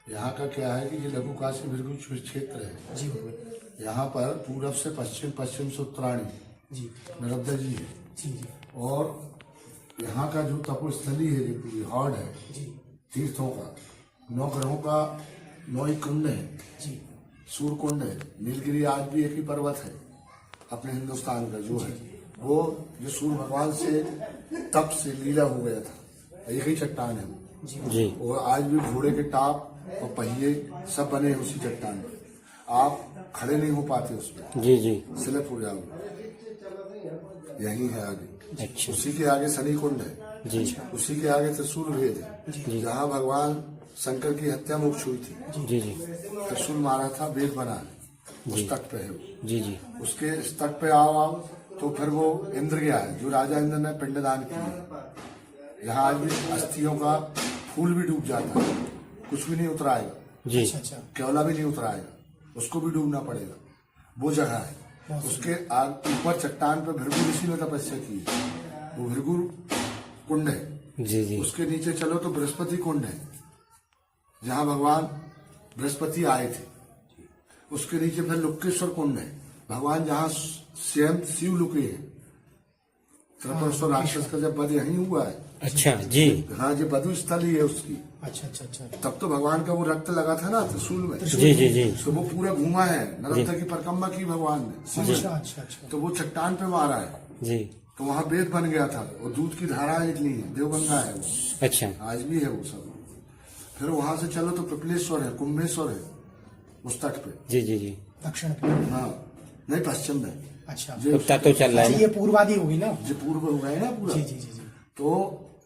यहाँ का क्या है कि ये लघु काशी भृगु क्षेत्र है जी भगवान। यहाँ पर पूरब से पश्चिम, पश्चिम से उत्तरायणी जी नर्मदा जी है। जी जी और यहाँ का जो तपोस्थली है, जो पूरी हॉड है जी तीर्थों का, 9 ग्रहों का 9 ही कुंड है। जी सूर्य कुंड है। नीलगिरी आज भी एक ही पर्वत है अपने हिंदुस्तान का जो है, वो जो सूर्य भगवान से तप से लीला हो गया था, एक ही चट्टान है वो। जी और आज भी घोड़े के टाप और पहिए सब बने हैं उसी चट्टान पर। आप खड़े नहीं हो पाते उसमें, जी जी स्लिप हो जाओगे। यही है आगे। अच्छा उसी के आगे शनि कुंड है। जी उसी के आगे त्रिशूल भेद है, जहाँ भगवान शंकर की हत्या मुक्त हुई थी। जी जी त्रिशूल मारा था, वेद बना है, उस तट पे है वो। जी जी उसके इस तट पे आओ तो फिर वो इंद्र गया है, जो राजा इंद्र ने पिंडदान किया। यहाँ आज भी अस्थियों का फूल भी डूब जाता है, कुछ भी नहीं उतराएगा। जी अच्छा अच्छा केवला भी नहीं उतराएगा, उसको भी डूबना पड़ेगा। वो जगह है। उसके ऊपर चट्टान पे भृगु ऋषि ने तपस्या की है, वो भृगु कुंड है। जी जी उसके नीचे चलो तो बृहस्पति कुंड है, जहाँ भगवान बृहस्पति आए थे। उसके नीचे फिर लुकेश्वर कुंड है, भगवान जहाँ स्वयं शिव लुके हैं। त्रिपुरेश्वर राक्षस का जब वध यहीं हुआ है। अच्छा जी हाँ, जो बधु स्थल ही है उसकी। अच्छा अच्छा अच्छा तब तो भगवान का वो रक्त लगा था ना त्रिशूल में, जी जी जी तो वो पूरा घूमा है, नर्मदा की परिक्रमा की भगवान ने शिव अच्छा ने। अच्छा अच्छा तो वो चट्टान पे मारा है, जी तो वहाँ वेद बन गया था। और दूध की धारा निकली है, देवगंगा है वो, अच्छा आज भी है वो सब। फिर वहां से चलो तो पिपलेश्वर है, कुंभेश्वर है उस तट पे। जी जी जी दक्षिण पूर्व। हाँ, नहीं पश्चिम में। अच्छा जो उत्तर तो चल रहा है अच्छा, ना। ये पूर्वादी होगी ना। जो पूर्व हो गए ना पूरा, जी जी जी जी तो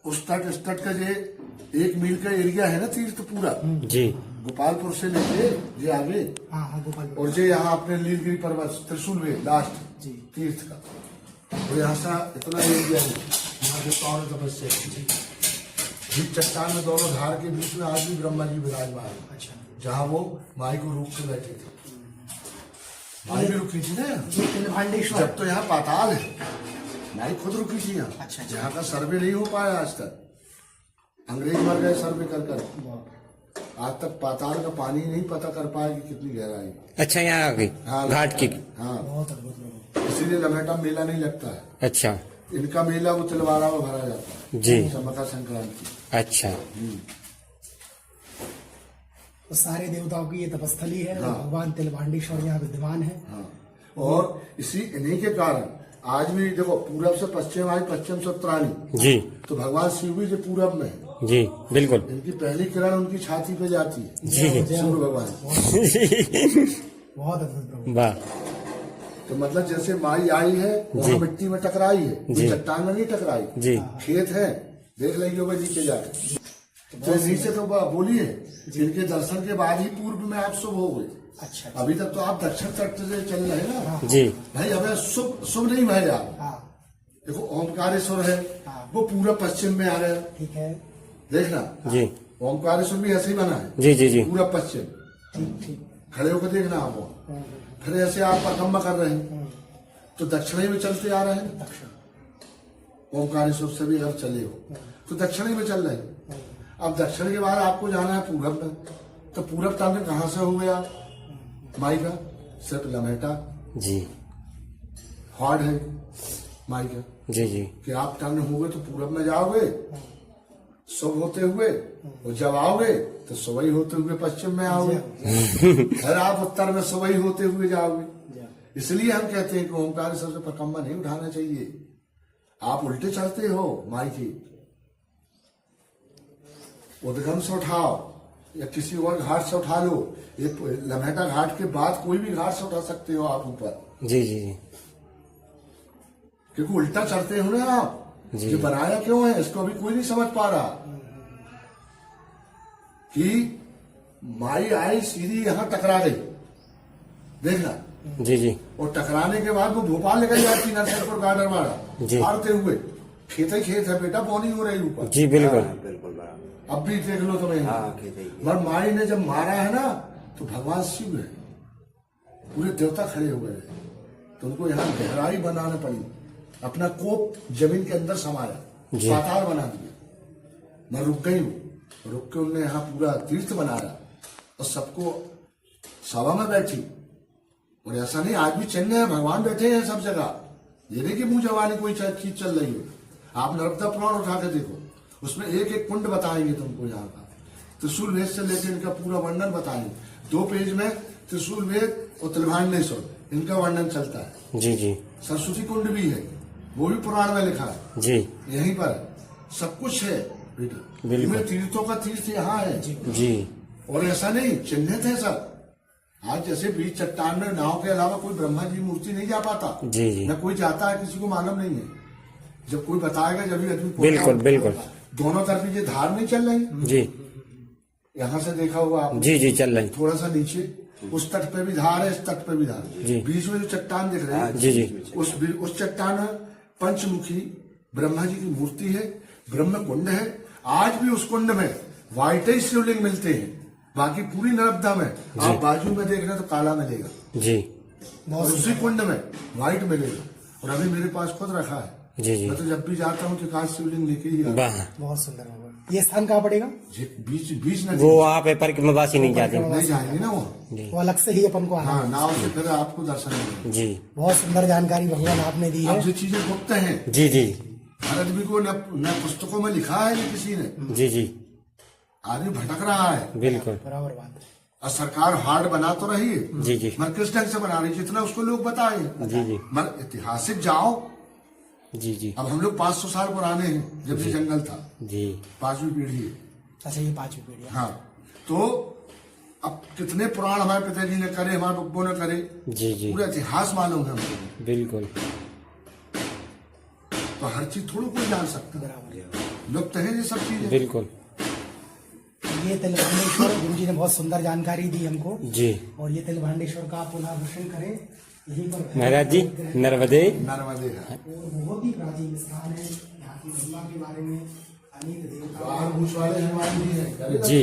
उस तट इस तट का जो 1 मील का एरिया है ना तीर्थ पूरा, जी गोपालपुर से लेके ये आगे, हाँ हाँ गोपाल। और जो यहाँ अपने नीलगिरी पर्वत त्रिशूल में लास्ट जी तीर्थ का, और यहाँ से इतना एरिया है, यहाँ से पौन तपस्या की। बीच चट्टान में दोनों धार के बीच में आज भी ब्रह्मा जी विराजमान है, अच्छा जहाँ वो माई को रोक के बैठे थे। माई भी रुकी थी ना, ये तिलभांडेश्वर। जब तो यहाँ पाताल है, माई खुद रुकी थी यहाँ। अच्छा, अच्छा। यहाँ का सर्वे नहीं हो पाया आज तक, अंग्रेज मर गए सर्वे कर कर। वाह। आज तक पाताल का पानी नहीं पता कर पाए कि कितनी गहराई। अच्छा यहाँ आ गई हाँ, घाट की हाँ, बहुत अद्भुत लोग। इसीलिए लम्हेटा मेला नहीं लगता है। अच्छा इनका मेला वो तिलवाड़ा में भरा जाता है जी मकर संक्रांति। अच्छा तो सारे देवताओं की ये तपस्थली है। हाँ। भगवान तिलभांडेश्वर यहाँ विद्यमान है। हाँ, और इन्हीं के कारण आज भी देखो, पूरब से पश्चिम आई, पश्चिम से उत्तरायणी, जी तो भगवान शिव भी जो पूरब में है, जी बिल्कुल इनकी पहली किरण उनकी छाती पे जाती है। जी सूर्य भगवान। बहुत अद्भुत प्रभु। वाह तो मतलब जैसे माई आई है वहाँ मिट्टी में टकराई है, जी। चट्टान में नहीं टकराई। जी खेत है, देख लेंगे वो नीचे जाके। तो नीचे तो बोली है, जिनके दर्शन के बाद ही पूर्व में आप शुभ हो गए। अच्छा अभी तक तो आप दक्षिण तट से चल रहे हैं ना जी भाई, हमें शुभ नहीं भाई आप। हाँ देखो ओमकारेश्वर है, हाँ। वो पूरा पश्चिम में आ रहा है, ठीक है। देखना। जी ओमकारेश्वर भी ऐसे ही बना है, जी जी जी पूरा पश्चिम। ठीक ठीक। खड़े होकर देखना आप वो। फिर ऐसे आप परिक्रमा कर रहे हैं तो दक्षिणी में चलते आ रहे हैं। दक्षिण। ओमकारेश्वर से भी अगर चले हो तो दक्षिणी में चल रहे हैं। अब दक्षिण के बाद आपको जाना है पूरब में, तो पूरब टाइम कहाँ से हो गया माई का? सिर्फ लम्हेटा जी हॉड है माई का, जी जी कि आप टाइम हो गए तो पूरब में जाओगे शुभ होते हुए, और जब आओगे तो सुबह होते हुए पश्चिम में आओगे, फिर आप उत्तर में सुबह होते हुए जाओगे। इसलिए हम कहते हैं कि ओमकारेश्वर से परिक्रमा नहीं उठाना चाहिए, आप उल्टे चलते हो माई की। उद्गम से उठाओ या किसी और घाट से उठा लो, ये लम्हेटा घाट के बाद कोई भी घाट से उठा सकते हो आप ऊपर, जी जी जी क्योंकि उल्टा चढ़ते हो ना आप। जी। ये बनाया क्यों है इसको अभी कोई नहीं समझ पा रहा, कि माई आई सीधी यहां टकरा गई, देखना। जी जी और टकराने के बाद वो भोपाल निकल जाती नरसिंहपुर गार्डन जी। वाला मारते हुए। खेत ही खेत है बेटा, पौनी हो रही ऊपर। जी बिल्कुल बिल्कुल बराबर। अब भी देख लो तुम्हें। हाँ, खेत ही। पर माई ने जब मारा है ना, तो भगवान शिव है, पूरे देवता खड़े हो गए, तो उनको यहाँ गहराई बनाना पड़ी। अपना कोप जमीन के अंदर समाया, जी। पाताल बना दिया। न रुक गई वो, रुक के उनने यहाँ पूरा तीर्थ बनाया। और सबको सभा में बैठी। और ऐसा नहीं, आज भी चलने हैं, भगवान बैठे हैं सब जगह। ये नहीं कि मुंह जवानी कोई चीज चल रही हो। आप नर्मदा पुराण उठा के देखो, उसमें एक एक कुंड बताएंगे तुमको यहाँ का। त्रिशूल वेद से लेकर इनका पूरा वर्णन बताएंगे। 2 पेज में त्रिशूल वेद और तिलभांडेश्वर इनका वर्णन चलता है। जी जी सरस्वती कुंड भी है, वो भी पुराण में लिखा है। जी यहीं पर सब कुछ है बेटा। बिल्कुल। तीर्थों का तीर्थ यहाँ है जी और ऐसा नहीं, चिन्हित है सब। आज जैसे बीच चट्टान में नाव के अलावा कोई ब्रह्मा जी मूर्ति नहीं जा पाता। जी जी न कोई जाता है, किसी को मालूम नहीं है। जब कोई बताएगा जब भी आदमी बिल्कुल बिल्कुल दोनों तरफ ये धार नहीं चल रही। जी यहाँ से देखा होगा आप, जी जी चल रही थोड़ा सा नीचे उस तट पे भी धार है, इस तट पे भी धार जी। बीच में जो चट्टान दिख रही है जी जी उस चट्टान में पंचमुखी ब्रह्मा जी की मूर्ति है, ब्रह्म कुंड है। आज भी उस कुंड में व्हाइट ही शिवलिंग मिलते हैं। बाकी पूरी नर्मदा में आप बाजू में देख रहे तो काला मिलेगा जी और उसी कुंड में व्हाइट मिलेगा। और अभी मेरे पास खुद रखा है। जी जी मैं तो जब भी जाता हूँ तो काश शिवलिंग लेके ही आता हूँ। वाह बहुत सुंदर होगा। ये स्थान कहाँ पड़ेगा? बीच बीच नदी वो आप परिक्रमावासी नहीं जाते नहीं जाएंगे ना वो। वो अलग से ही अपन को आना हाँ, है। नाव से फिर आपको दर्शन मिलेगा। जी बहुत सुंदर जानकारी भगवान आपने दी अब है। जो चीजें गुप्त हैं, जी जी हर आदमी को न पुस्तकों में लिखा है न किसी ने। जी जी आदमी भटक रहा है बिल्कुल बराबर बात है। और सरकार हार्ड बना तो रही है, जी जी मगर किस ढंग से बना रही है जितना उसको लोग बताए। जी जी मगर ऐतिहासिक जाओ, जी जी अब हम लोग 500 साल पुराने हैं जब ये जंगल था, जी 5वीं पीढ़ी है। अच्छा, ये 5वीं पीढ़ी है। हाँ, तो अब कितने पुराण हमारे पिताजी ने करे, हमारे बब्बों ने करे, जी जी पूरा इतिहास मालूम है हमको। बिल्कुल तो हर चीज थोड़ी कोई जान सकता है, बराबर। लुप्त है ये सब चीजें। बिल्कुल ये तिलभांडेश्वर गुरु जी ने बहुत सुंदर जानकारी दी हमको। जी और ये तिलभांडेश्वर का आप पुनर्दर्शन करें यहीं पर। महाराज जी नर्मदे नर्मदे है। और बहुत ही प्राचीन स्थान है। यहाँ की महिमा के बारे में अनेक देवता आग घूस वाले हमारे भी हैं। जी